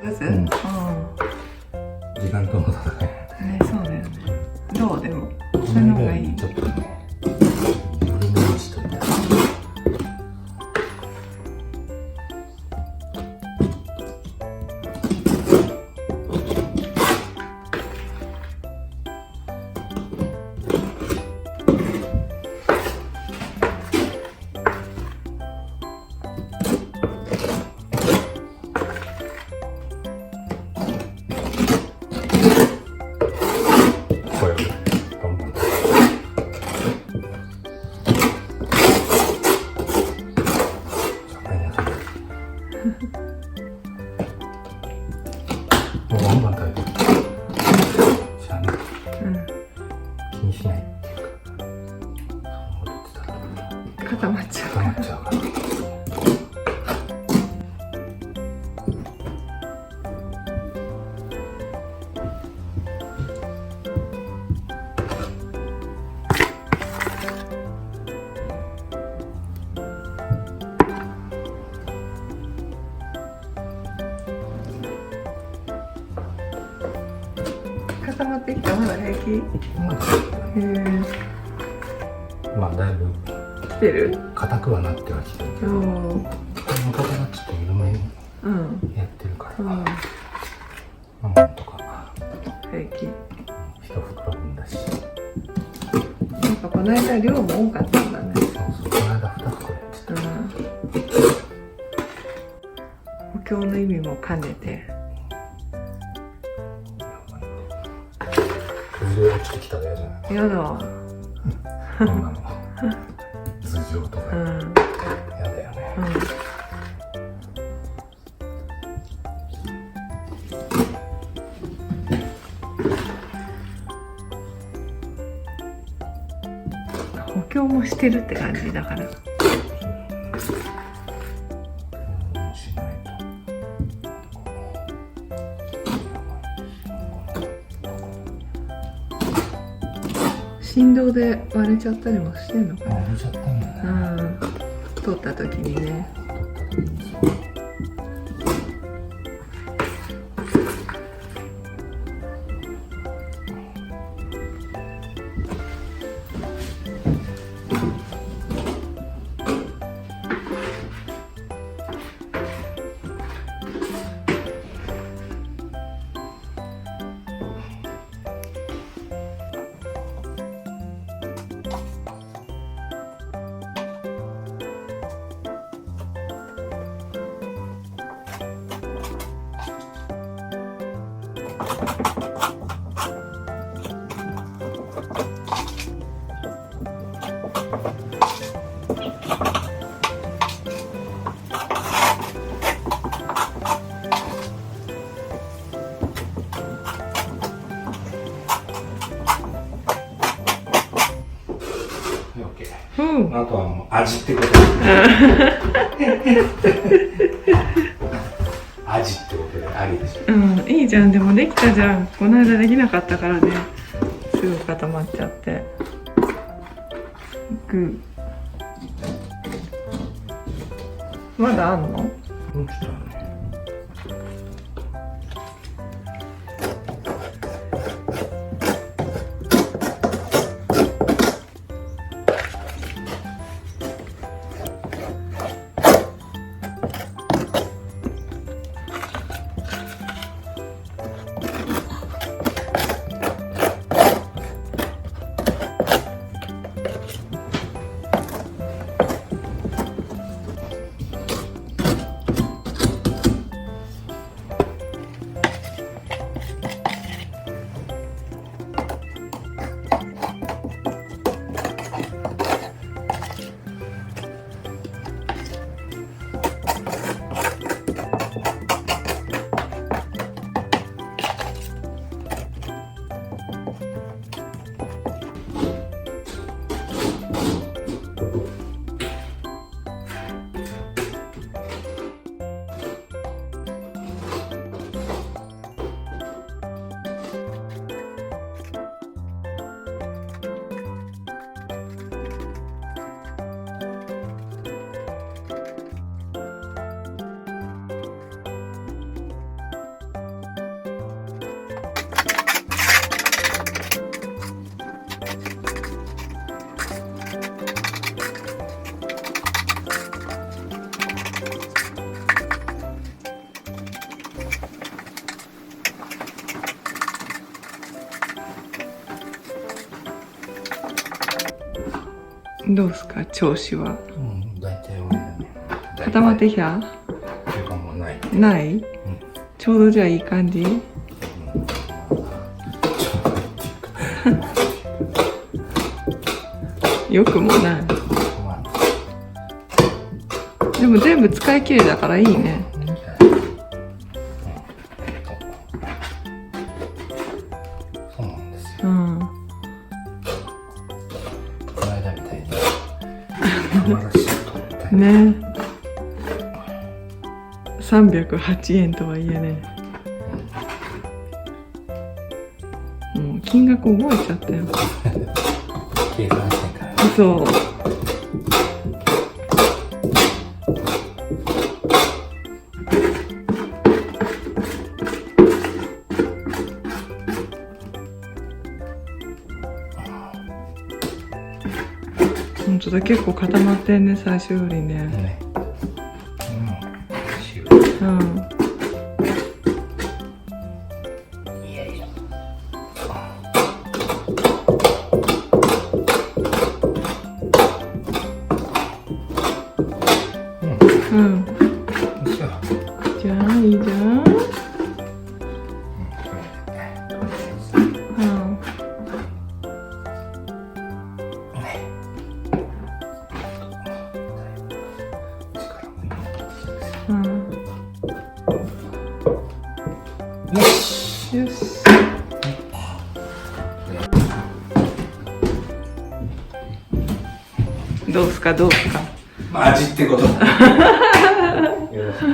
うん。時間との戦い。そうだよね。どうでも。その方がいい。ちょっとね。ゆるめにしといて。もうバンバン食べてる。知らない。気にしないっていうか、そう思ってたら固まっちゃう。固まっちゃうから。固まってきた。まだ平気？まあだいぶ来てる？硬くはなってはきてるけど、元がちょっと緩めにやってるから、まあなんとか平気。一袋分だし。なんかこの間量も多かったんだね。そうそう、この間2袋やってた。補強の意味も兼ねて。崩れ落ちてきたら嫌じゃない？やだ。こんなの頭上とか嫌だよね。補強もしてるって感じだから。振動で割れちゃったりもしてんのかな。割れちゃったんだね。取った時にね。あとはもう味ってことで味ってことでありでしょ。いいじゃん。でもできたじゃん。この間できなかったからね、すぐ固まっちゃって。まだあんの？どうしたの？どうですか調子は。大体俺だね。固まってきた？っていうかもうない。ない？ちょうどじゃあいい感じ？よくもない。でも全部使い切れだからいいね。そうなんですよ。うん。この間みたいに素晴らしいと思ったよ。ね。308円とはいえね。もう金額覚えちゃったよ。計算してから。そう。本当だ、結構固まってんね、最初よりね。ね。うん。いやいや。うん。じゃあ。じゃあいいじゃん。うん。よし。よし。どうすかどうすか。まあ味ってこと。よろしく。